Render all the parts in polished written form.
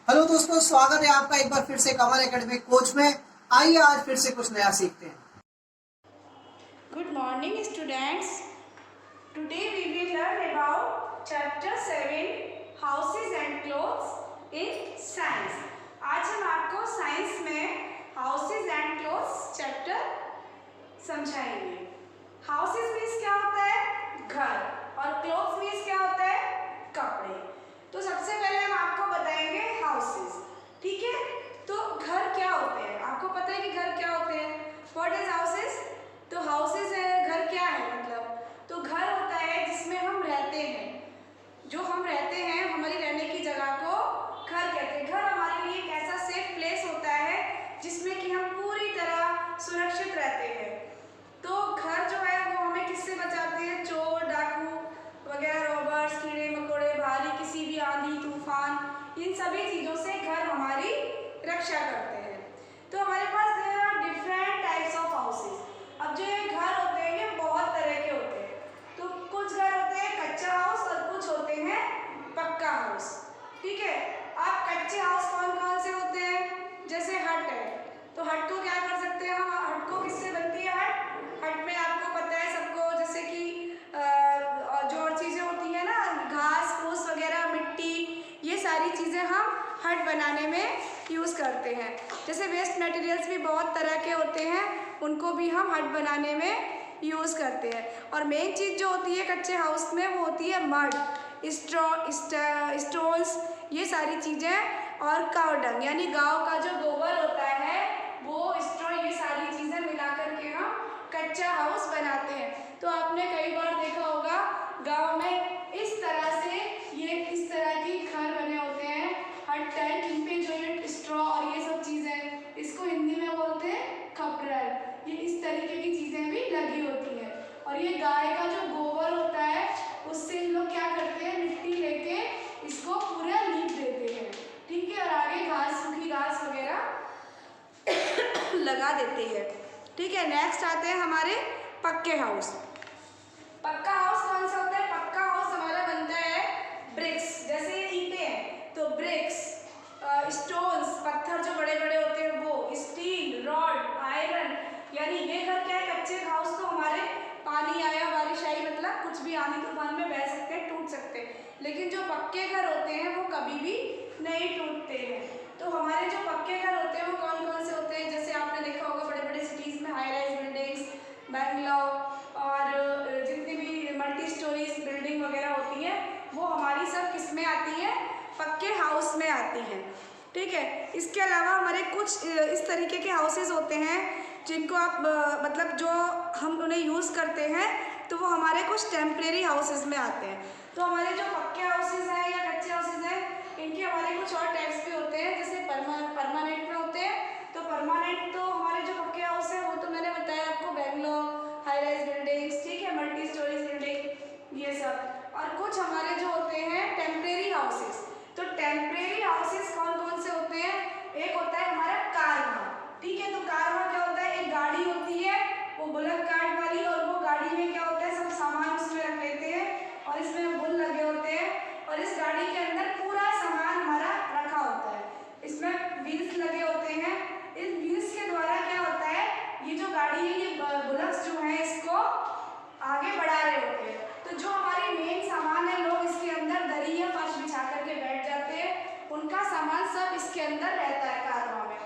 Hello दोस्तों, स्वागत है आपका एक बार फिर से कमल एकेडमिक कोच में। आइए आज फिर से कुछ नया सीखते हैं। Good morning students. Today we will learn about chapter 7 houses and clothes in science. आज हम आपको साइंस में houses and clothes चैप्टर समझाएंगे। Houses मीन्स क्या होता है? घर। और clothes मीन्स क्या होता है? कपड़े। तो सबसे पहले हम आपको बताएंगे हाउसेस, ठीक है? तो घर क्या होते हैं? आपको पता है कि घर क्या होते हैं? What is houses? तो हाउसेस है, घर क्या है मतलब? तो घर होता है जिसमें हम रहते हैं, जो हम रहते हैं, हमारी रहने की जगह को घर कहते हैं। घर हमारे लिए एक ऐसा सेफ प्लेस होता है जिसमें कि हम पूरी तरह सुरक्षित रहते हैं। तो घर जो है वो हमें किससे बचाते हैं? चोर, डाकू वगैरह, रॉबर्स, कीड़े मकोड़े, बाहरी किसी भी आंधी तूफान, इन सभी चीज़ों से घर हमारी रक्षा करते हैं। तो हमारे पास डिफरेंट टाइप्स ऑफ हाउसेस। अब जो ये घर होते हैं ये बहुत तरह के होते हैं। तो कुछ घर होते हैं कच्चा हाउस और कुछ होते हैं पक्का हाउस, ठीक है? आप कच्चे हाउस कौन कौन से होते हैं? जैसे हट है, तो हट को क्या कर सकते हैं हम? हट को किससे बनती है? हट में आपको पता है सबको, जैसे कि जो और चीज़ें होती हैं ना, घास फूस वगैरह, मिट्टी, ये सारी चीज़ें हम हट बनाने में यूज़ करते हैं। जैसे वेस्ट मटेरियल्स भी बहुत तरह के होते हैं, उनको भी हम हट बनाने में यूज़ करते हैं। और मेन चीज़ जो होती है कच्चे हाउस में वो होती है मड, स्टोन्स, ये सारी चीज़ें, और काव डंग यानी गांव का जो गोबर होता है वो, स्ट्रॉ, ये सारी चीज़ें मिला करके हम कच्चा हाउस बनाते हैं। तो आपने कई बार देखा होगा गांव में इस तरह से, ये इस तरह की घर बने होते हैं, हट टाइप, इन पे जो ये स्ट्रॉ और ये सब चीज़ें, इसको हिंदी में बोलते हैं खपरल, ये इस तरीके की चीज़ें भी लगी होती हैं। और ये गाय का जो गोबर होता है उससे हम लोग क्या करते हैं, मिट्टी लेके इसको पूरा लीप देते हैं, ठीक है? और आगे घास, सूखी घास वगैरह लगा देते हैं, ठीक है? नेक्स्ट आते हैं हमारे पक्के हाउस। पक्का हाउस कौन सा होता है? पक्का हाउस हमारा बनता है ब्रिक्स, जैसे ये ईंटें हैं तो ब्रिक्स, स्टोन्स, पत्थर जो बड़े बड़े होते हैं वो, स्टील, रॉड, आयरन, यानी ये घर क्या है? कच्चे हाउस तो हमारे पानी आया, बारिश आई, मतलब कुछ भी आंधी तूफान में बह सकते हैं, टूट सकते हैं। लेकिन जो पक्के घर होते हैं वो कभी भी नहीं टूटते हैं। तो हमारे जो पक्के घर होते हैं वो कौन कौन से होते हैं? जैसे आपने देखा होगा बड़े बड़े सिटीज़ में हाई राइज बिल्डिंग्स, बेंगलोर, और जितनी भी मल्टी स्टोरीज बिल्डिंग वगैरह होती है वो हमारी सब किस में आती है? पक्के हाउस में आती हैं, ठीक है? इसके अलावा हमारे कुछ इस तरीके के हाउसेस होते हैं जिनको आप मतलब जो हम उन्हें यूज़ करते हैं तो वो हमारे कुछ टेम्परेरी हाउसेस में आते हैं। तो हमारे जो पक्के हाउसेस हैं या कच्चे हाउसेस हैं, इनके हमारे कुछ और टाइप्स भी होते हैं, जैसे परमानेंट में होते हैं। तो परमानेंट तो हमारे जो पक्के हाउस हैं वो तो मैंने बताया आपको, बेंगलोर, हाई राइज बिल्डिंग्स, ठीक है, मल्टी स्टोरीज बिल्डिंग, ये सब। और कुछ हमारे जो होते हैं टेम्परेरी हाउसेस। तो टेम्परेरी हाउसेस कौन कौन से होते हैं? एक होता है हमारा कारवा, ठीक है? तो कारवा क्या होता है? एक गाड़ी होती है वो बुलक कार्ट वाली, और वो गाड़ी में क्या होता है? सब सामान उसमें रख लेते हैं और इसमें बुल लगे होते हैं, और इस गाड़ी के अंदर पूरा सामान हमारा रखा होता है। इसमें व्हील्स लगे होते हैं, इस व्हील्स के द्वारा क्या होता है, ये जो गाड़ी है, ये बुलक्स जो है इसको आगे बढ़ा रहे होते हैं। तो जो हमारी मेन सामान है, लोग इसके अंदर दरी या फर्श बिछा करके बैठ जाते हैं, उनका सामान सब इसके अंदर रहता है कारवा में।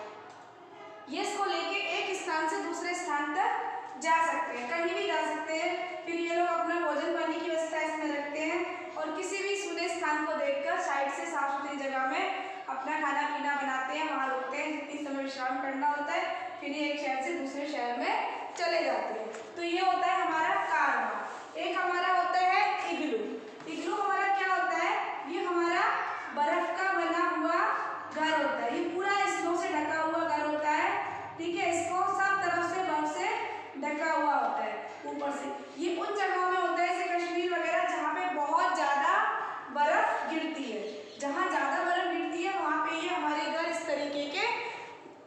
ये इसको लेके एक स्थान से दूसरे स्थान तक जा सकते हैं, कहीं भी जा सकते हैं। फिर ये लोग अपना भोजन पानी की व्यवस्था इसमें रखते हैं, और किसी भी सुने स्थान को देखकर साइड से साफ सुथरी जगह में अपना खाना पीना बनाते हैं, वहाँ रुकते हैं, जितनी समय विश्राम करना होता है, फिर ये एक शहर से दूसरे शहर में चले जाते हैं। तो ये होता है हमारा कारवा। एक हमारा होता है इग्लू। इग्लू हमारा क्या होता है? ये हमारा बर्फ का बना हुआ घर होता है, ये पूरा स्नो से ढका हुआ घर होता है, ठीक है? इसको सब तरफ से बर्फ से ढका हुआ होता है ऊपर से। ये उन जगहों में होता है जैसे कश्मीर वगैरह, जहाँ पे बहुत ज़्यादा बर्फ गिरती है। जहाँ ज़्यादा बर्फ गिरती है वहाँ पे ये हमारे घर इस तरीके के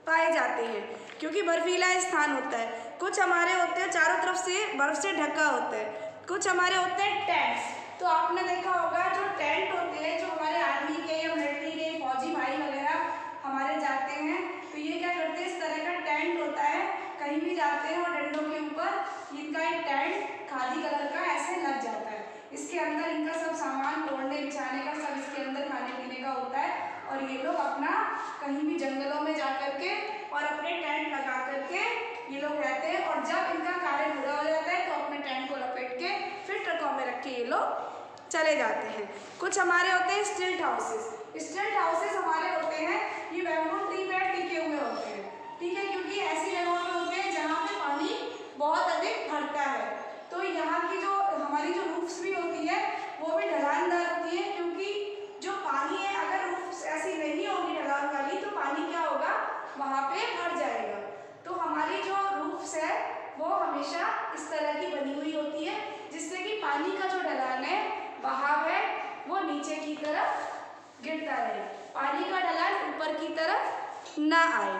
पाए जाते हैं, क्योंकि बर्फीला स्थान होता है। कुछ हमारे होते हैं चारों तरफ से बर्फ से ढका होता है, कुछ हमारे होते हैं टेंट्स। तो आपने देखा होगा जो टेंट होते हैं, जो हमारे आर्मी के या मिलिट्री के फौजी भाई वगैरह और ये लोग अपना कहीं भी जंगलों में जा करके और अपने टेंट लगा करके ये लोग रहते हैं। और जब इनका कार्य पूरा हो जाता है तो अपने टेंट को लपेट के फिर ट्रकों में रख के ये लोग चले जाते हैं। कुछ हमारे होते हैं स्टिल्ट हाउसेस। स्टिल्ट हाउसेस हमारे होते हैं, ये बैम्बू ट्री पे टिके हुए होते हैं, ठीक है, क्योंकि ऐसी जगहों पे होते हैं जहाँ पे पानी बहुत अधिक भरता है। तो यहाँ की जो हमारी जो रूफ्स भी होती है वो भी ढलानदार होती है, क्योंकि जो पानी है अगर रूफ्स ऐसी नहीं होगी ढलान वाली तो पानी क्या होगा, वहाँ पे भर जाएगा। तो हमारी जो रूफ्स है वो हमेशा इस तरह की बनी हुई होती है, जिससे कि पानी का जो ढलान है, बहाव है, वो नीचे की तरफ गिरता रहे, पानी का ढलान ऊपर की तरफ ना आए।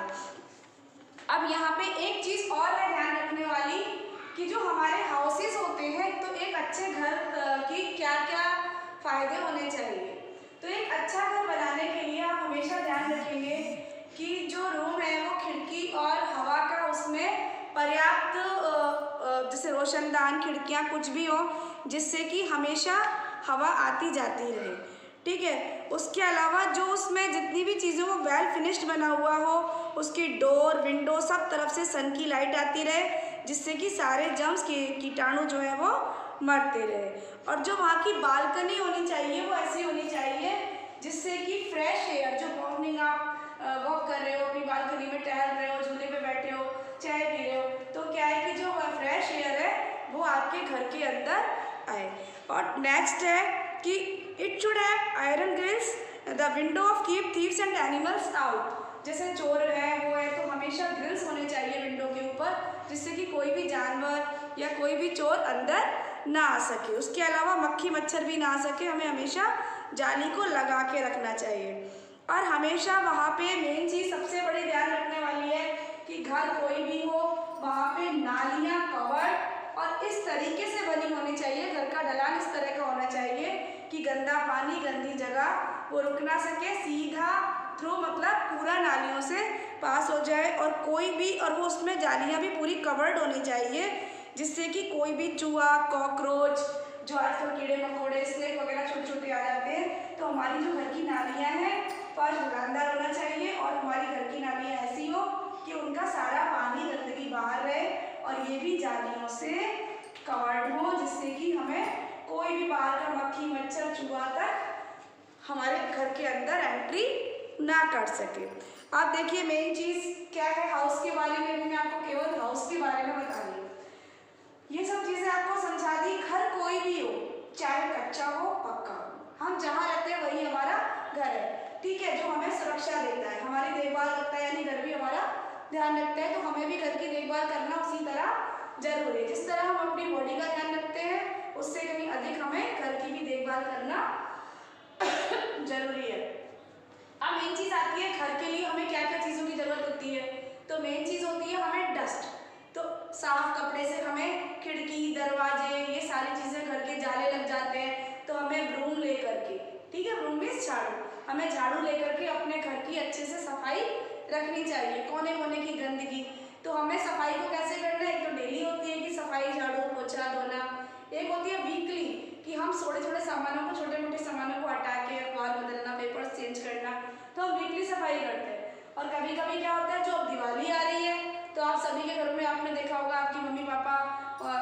अब यहाँ पे एक चीज़ और है ध्यान रखने वाली कि जो हमारे हाउसेस होते हैं, तो एक अच्छे घर की क्या क्या फ़ायदे होने चाहिए। तो एक अच्छा घर बनाने के लिए आप हमेशा ध्यान रखेंगे कि जो रूम है वो खिड़की और हवा का उसमें पर्याप्त जैसे रोशनदान खिड़कियाँ कुछ भी हो, जिससे कि हमेशा हवा आती जाती रहे, ठीक है। उसके अलावा जो उसमें जितनी भी चीज़ें वो वेल फिनिश्ड बना हुआ हो, उसकी डोर विंडो सब तरफ से सन की लाइट आती रहे, जिससे कि सारे जर्म्स कीटाणु जो है वो मरते रहे। और जो वहाँ की बालकनी होनी चाहिए वो ऐसी होनी चाहिए जिससे कि फ्रेश एयर, जो मॉर्निंग आप वॉक कर रहे हो, अपनी बालकनी में टहल रहे हो, झूले पे बैठे हो, चाय पी रहे हो, तो क्या है कि जो फ्रेश एयर है वो आपके घर के अंदर आए। और नेक्स्ट है कि it should have iron grills the window of keep thieves and animals out. जैसे चोर है वो है तो हमेशा ग्रिल्स होने चाहिए विंडो के ऊपर, जिससे कि कोई भी जानवर या कोई भी चोर अंदर ना आ सके। उसके अलावा मक्खी मच्छर भी ना आ सके, हमें हमेशा जाली को लगा के रखना चाहिए। और हमेशा वहाँ पे मेन चीज़ सबसे बड़ी ध्यान रखने वाली है कि घर कोई भी हो वहाँ पे नालियाँ कवर्ड और इस तरीके से बनी होनी चाहिए, घर का ढलान इस तरह का होना चाहिए कि गंदा पानी गंदी जगह वो रुक ना सके, सीधा थ्रू मतलब पूरा नालियों से पास हो जाए। और कोई भी, और वो उसमें जालियाँ भी पूरी कवर्ड होनी चाहिए, जिससे कि कोई भी चूहा कॉकरोच, जो आजकल कीड़े मकोड़े स्नेक वगैरह छोटे छोटे आ जाते हैं, तो हमारी जो घर की नालियाँ हैं फर्श ढलानदार होना चाहिए और हमारी घर की नालियाँ ऐसी हो कि उनका सारा पानी गंदगी बाहर रहे और ये भी जालियों से कवर्ड हो, जिससे कि हमें कोई भी बाहर का मक्खी मच्छर चूहा तक हमारे घर के अंदर एंट्री ना कर सके। आप देखिए मेन चीज़ क्या है, हाउस के बारे में भी मैं आपको केवल हाउस के बारे में बता रही हूँ। ये सब चीज़ें आपको समझा दी। घर कोई भी हो, चाहे कच्चा हो पक्का हो, हम जहाँ रहते हैं वही हमारा घर है, ठीक है, जो हमें सुरक्षा देता है, हमारी देखभाल करता है, यानी घर भी हमारा ध्यान रखता है। तो हमें भी घर की देखभाल करना उसी तरह जरूरी है। जिस तरह हम अपनी बॉडी का ध्यान रखते हैं उससे कहीं अधिक हमें घर की भी देखभाल करना जरूरी है। अब मेन चीज़ आती है घर के लिए हमें क्या क्या चीज़ों की ज़रूरत होती है। तो मेन चीज़ होती है हमें डस्ट। तो साफ कपड़े से हमें खिड़की दरवाजे ये सारी चीज़ें, घर के जाले लग जाते हैं, तो हमें ब्रूम ले करके, ठीक है, ब्रूम मीन्स झाड़ू, हमें झाड़ू ले करके अपने घर की अच्छे से सफाई रखनी चाहिए, कोने कोने की गंदगी। तो हमें सफाई को कैसे करना है, एक तो डेली होती है कि सफाई झाड़ू पोछा धोना, एक होती है वीकली कि हम छोटे छोटे सामानों को, छोटे मोटे सामानों को हटा के अखबार बदलना, पेपर्स चेंज करना, तो हम वीकली सफाई करते हैं। और कभी कभी क्या होता है, जो अब दिवाली आ रही है तो आप सभी के घर में आपने देखा होगा आपकी मम्मी पापा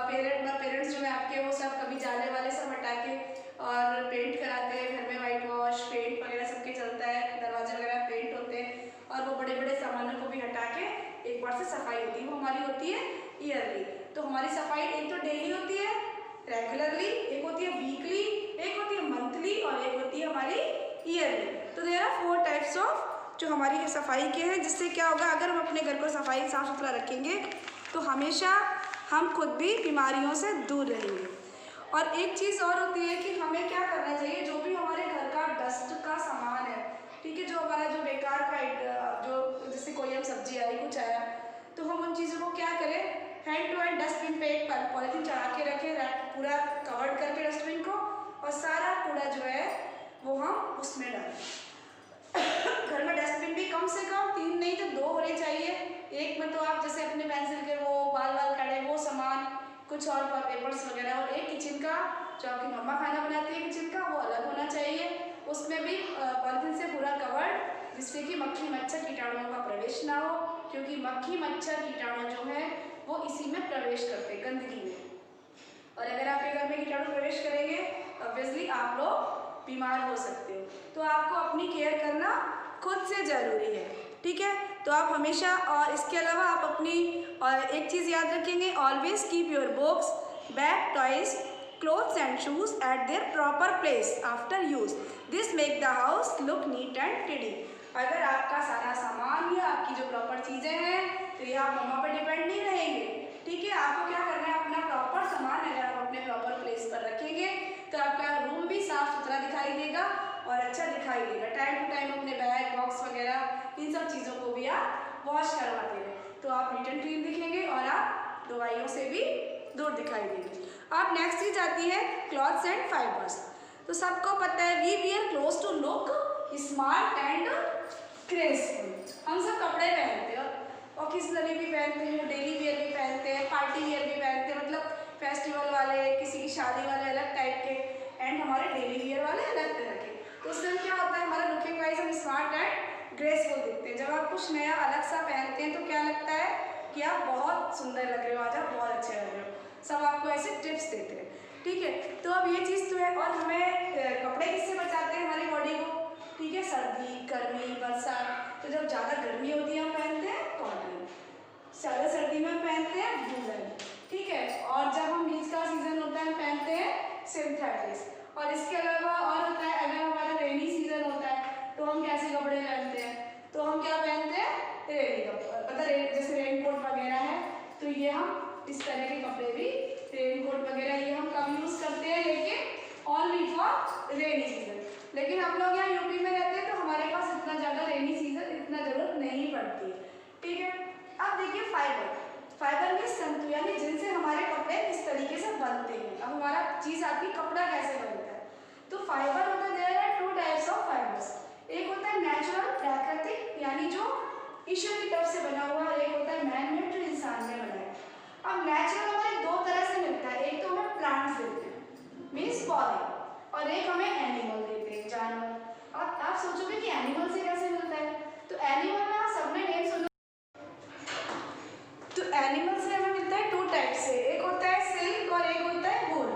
पेरेंट्स जो है आपके, वो सब कभी जाले वाले सब हटा के और पेंट कराते हैं घर में, वाइट वॉश पेंट वगैरह सबके चलता है, दरवाजे वगैरह पेंट होते हैं, और वो बड़े बड़े सामानों को भी हटा के एक बार से सफाई होती है, वो हमारी होती है ईयरली। तो हमारी सफाई एक तो डेली होती है रेगुलरली, एक होती है वीकली, एक होती है मंथली और एक होती है हमारी ईयरली। तो देयर आर 4 टाइप्स ऑफ जो हमारी सफाई के हैं, जिससे क्या होगा, अगर हम अपने घर को सफाई साफ सुथरा रखेंगे तो हमेशा हम खुद भी बीमारियों से दूर रहेंगे। और एक चीज़ और होती है कि हमें क्या करना चाहिए, जो भी हमारे घर का डस्ट का सामान है, ठीक है, जो हमारा जो बेकार का जो जैसे कोई हम सब्जी आई कुछ आया, तो हम उन चीज़ों को क्या करें, हैंड टू हैंड डस्टबिन पे एक पॉलीथीन चढ़ा के रखें, पूरा कवर्ड करके डस्टबिन को, और सारा कूड़ा जो है वो हम उसमें डालें। घर में डस्टबिन भी कम से कम 3 नहीं तो 2 होने चाहिए। एक में तो आप जैसे अपने पेंसिल के वो बाल काटे वो सामान, कुछ और पेपर्स वगैरह, और एक किचन का जो आपकी मम्मा खाना बनाती है किचन का, वो अलग होना चाहिए, उसमें भी पॉलीथीन से पूरा कवर्ड जिससे कि मक्खी मच्छर कीटाणुओं का प्रवेश ना हो, क्योंकि मक्खी मच्छर कीटाणु जो है वो इसी में प्रवेश करते हैं, गंदगी में। और अगर आपके घर में कीटाणु प्रवेश करेंगे तो ऑब्वियसली आप लोग बीमार हो सकते हो। तो आपको अपनी केयर करना खुद से ज़रूरी है, ठीक है। तो आप हमेशा, और इसके अलावा आप अपनी और एक चीज़ याद रखेंगे, always keep your books, bag, toys, clothes and shoes at their proper place after use. This make the house look neat and tidy. अगर आपका सारा सामान या आपकी जो प्रॉपर चीज़ें हैं तो ये आप मम्मा पर डिपेंड नहीं रहेंगे, ठीक है। आपको क्या करना है, अपना प्रॉपर सामान अगर आप अपने प्रॉपर प्लेस पर रखेंगे तो आपका रूम भी साफ सुथरा दिखाई देगा और अच्छा दिखाई देगा। टाइम टू टाइम अपने बैग, बॉक्स वगैरह इन सब चीज़ों को भी आप वॉश करवाते हैं तो आप नीट एंड क्लीन दिखेंगे और आप दवाइयों से भी दूर दिखाई देंगे। अब नेक्स्ट चीज आती है क्लॉथ्स एंड फाइबर्स। तो सबको पता है we wear clothes to look smart and graceful. हम सब कपड़े पहनते हैं, ऑकेजनली भी पहनते हैं, डेली वियर भी पहनते हैं, पार्टी वियर भी पहनते हैं, मतलब फेस्टिवल वाले, किसी की शादी वाले अलग टाइप के, एंड हमारे डेली वियर वाले अलग तरह के। तो उससे क्या होता है, हमारा लुकिंग वाइज हम स्मार्ट एंड ग्रेसफुल दिखते हैं। जब आप कुछ नया अलग सा पहनते हैं तो क्या लगता है कि आप बहुत सुंदर लग रहे हो, आज आप बहुत अच्छे लग रहे हो। सब आपको ऐसे टिप्स देते हैं, ठीक है। तो अब ये चीज़ तो है। और हमें कपड़े किससे बचाते हैं हमारी बॉडी को, ठीक है, सर्दी, गर्मी, बरसात। तो जब ज़्यादा गर्मी होती है हम पहनते हैं कॉटन, ज़्यादा सर्दी में हम पहनते हैं वूलन, ठीक है। और जब हम बीच का सीजन होता है हम पहनते हैं सिंथेटिक्स। और इसके अलावा और होता है, अगर हमारा रेनी सीजन होता है तो हम कैसे कपड़े पहनते हैं, तो हम क्या पहनते हैं, रेनी कपड़े, मतलब जैसे रेनकोट वगैरह है तो ये हम इस तरह के कपड़े भी, रेनकोट वगैरह ये हम कम यूज़ करते हैं, लेकिन ओनली फॉर रेनी सीजन। लेकिन हम लोग यहाँ यूपी में रहते हैं तो हमारे पास इतना ज़्यादा रेनी सीजन इतना ज़रूरत नहीं पड़ती है, ठीक है। अब देखिए फाइबर में तंतु, यानी जिनसे हमारे कपड़े किस तरीके से बनते हैं। अब हमारा चीज़ आती, कपड़ा कैसे बनता है। तो फाइबर होता है, there are 2 types of fibres. एक होता है नेचुरल, प्राकृतिक, यानी जो ईश्वर की तरफ से बना हुआ, और एक होता है मैन मेड, जो इंसान ने बनाया। अब नेचुरल हमें 2 तरह से मिलता है, एक तो हमें प्लांट्स देते हैं मीन्स पौधे, और एक हमें एनिमल देते हैं, जानवर। अब आप सोचोगे कि एनिमल से कैसे मिलता है, तो एनिमल में आप सबने नेम सुना। तो एनिमल से हमें मिलता है 2 टाइप से, एक होता है सिल्क और एक होता है वूल।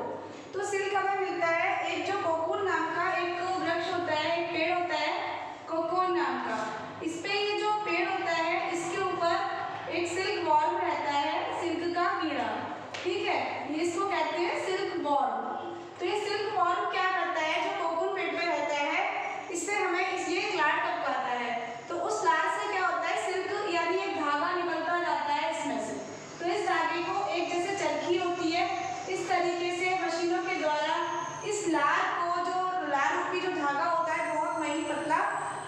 तो सिल्क हमें मिलता है एक जो कोकून नाम का एक वृक्ष होता है, एक पेड़ होता है कोकून नाम का। इस पे ये जो पेड़ होता है इसके ऊपर एक सिल्क वॉर्म रहता है, सिल्क का कीड़ा, ठीक है, ये इसको कहते हैं सिल्क वॉर्म। तो ये सिल्क वॉर्म क्या करता है, जो कोकून पेड़ पे रहता है, इससे हमें ये लार टपकाता है। तो उस लार से क्या होता है, सिल्क यानी एक धागा निकलता जाता है इसमें से। तो इस धागे को एक जैसे चरखी होती है, इस तरीके से मशीनों के द्वारा इस लार को, जो लार रूपी जो धागा होता है बहुत महीन पतला,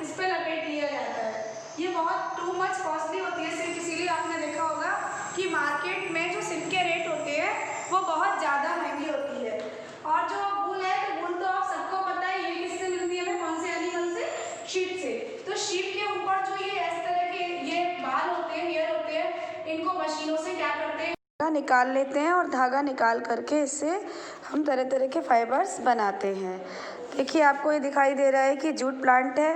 इस पर लपेट लिया जाता है। ये बहुत टू मच कॉस्टली होती है सिल्क, इसीलिए आपने देखा होगा कि मार्केट में जो सिल्क के रेट होते हैं वो बहुत ज़्यादा महंगी होती है। और जो वूल है, तो वूल तो आप सबको पता है ये किससे मिलती है, हमें कौन से एनिमल से, शीप से। तो शीप के ऊपर जो ये इस तरह के ये बाल होते हैं, हेयर होते हैं, इनको मशीनों से क्या करते हैं, धागा निकाल लेते हैं, और धागा निकाल करके इससे हम तरह तरह के फाइबर्स बनाते हैं। देखिए आपको ये दिखाई दे रहा है कि जूट प्लांट है,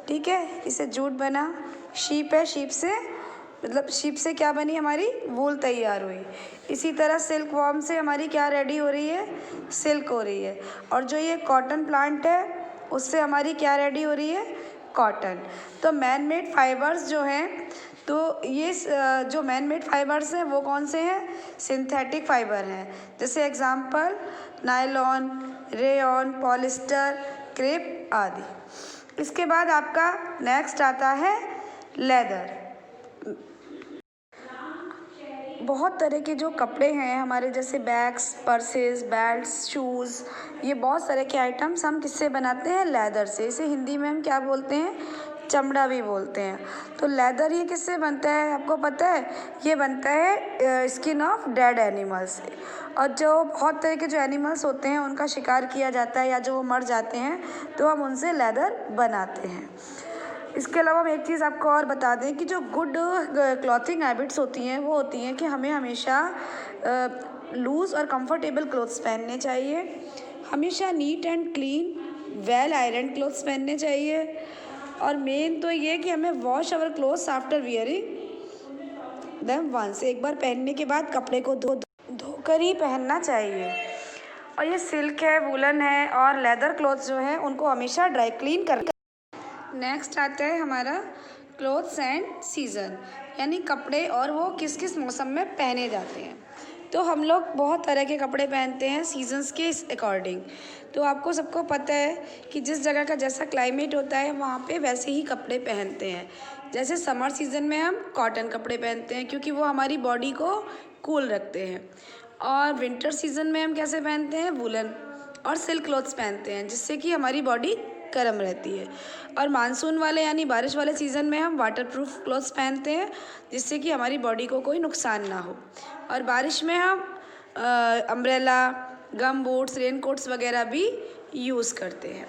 ठीक है, इसे जूट बना, शीप है, शीप से मतलब शीप से क्या बनी, हमारी वूल तैयार हुई। इसी तरह सिल्क वॉर्म से हमारी क्या रेडी हो रही है, सिल्क हो रही है। और जो ये कॉटन प्लांट है उससे हमारी क्या रेडी हो रही है, कॉटन। तो मैन मेड फाइबर्स जो हैं, तो ये जो मैन मेड फाइबर्स हैं वो कौन से हैं, सिंथेटिक फाइबर हैं। जैसे example nylon, rayon, polyester, crepe आदि। इसके बाद आपका नेक्स्ट आता है लेदर। बहुत तरह के जो कपड़े हैं हमारे, जैसे बैग्स, पर्सेस, बेल्ट्स, शूज़, ये बहुत सारे के आइटम्स हम किससे बनाते हैं, लेदर से। इसे हिंदी में हम क्या बोलते हैं, चमड़ा भी बोलते हैं। तो लेदर ये किससे बनता है, आपको पता है, ये बनता है स्किन ऑफ डेड एनिमल से। और जो बहुत तरह के जो एनिमल्स होते हैं उनका शिकार किया जाता है या जो वो मर जाते हैं तो हम उनसे लेदर बनाते हैं। इसके अलावा हम एक चीज़ आपको और बता दें कि जो गुड क्लॉथिंग हैबिट्स होती हैं वो होती हैं कि हमें हमेशा लूज़ और कंफर्टेबल क्लोथ्स पहनने चाहिए, हमेशा neat and clean well iron clothes पहनने चाहिए, और मेन तो ये कि हमें wash our clothes after wearing them once, एक बार पहनने के बाद कपड़े को धोकर ही पहनना चाहिए। और ये सिल्क है, वूलन है और लेदर क्लॉथ्स जो हैं उनको हमेशा ड्राई क्लीन कर। नेक्स्ट आता है हमारा क्लॉथ्स एंड सीज़न, यानी कपड़े और वो किस किस मौसम में पहने जाते हैं। तो हम लोग बहुत तरह के कपड़े पहनते हैं सीजन्स के अकॉर्डिंग। तो आपको सबको पता है कि जिस जगह का जैसा क्लाइमेट होता है वहाँ पे वैसे ही कपड़े पहनते हैं। जैसे समर सीज़न में हम कॉटन कपड़े पहनते हैं क्योंकि वो हमारी बॉडी को कूल रखते हैं। और विंटर सीज़न में हम कैसे पहनते हैं, वूलन और सिल्क क्लॉथ्स पहनते हैं जिससे कि हमारी बॉडी गर्म रहती है। और मानसून वाले यानी बारिश वाले सीज़न में हम वाटरप्रूफ क्लॉथ्स पहनते हैं जिससे कि हमारी बॉडी को कोई नुकसान ना हो। और बारिश में हम अम्ब्रेला, गम बूट्स, रेन कोट्स वगैरह भी यूज़ करते हैं।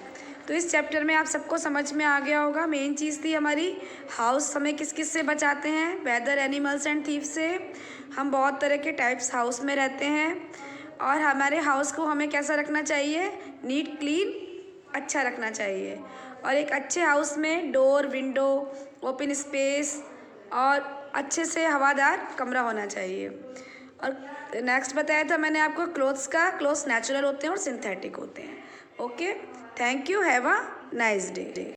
तो इस चैप्टर में आप सबको समझ में आ गया होगा। मेन चीज़ थी हमारी हाउस हमें किस किस से बचाते हैं, वेदर, एनिमल्स एंड थीफ से। हम बहुत तरह के टाइप्स हाउस में रहते हैं और हमारे हाउस को हमें कैसा रखना चाहिए, नीट, क्लीन, अच्छा रखना चाहिए। और एक अच्छे हाउस में डोर, विंडो, ओपन स्पेस और अच्छे से हवादार कमरा होना चाहिए। और नेक्स्ट बताया था मैंने आपको क्लोथ्स का, क्लोथ्स नेचुरल होते हैं और सिंथेटिक होते हैं। Okay, thank you, have a nice day.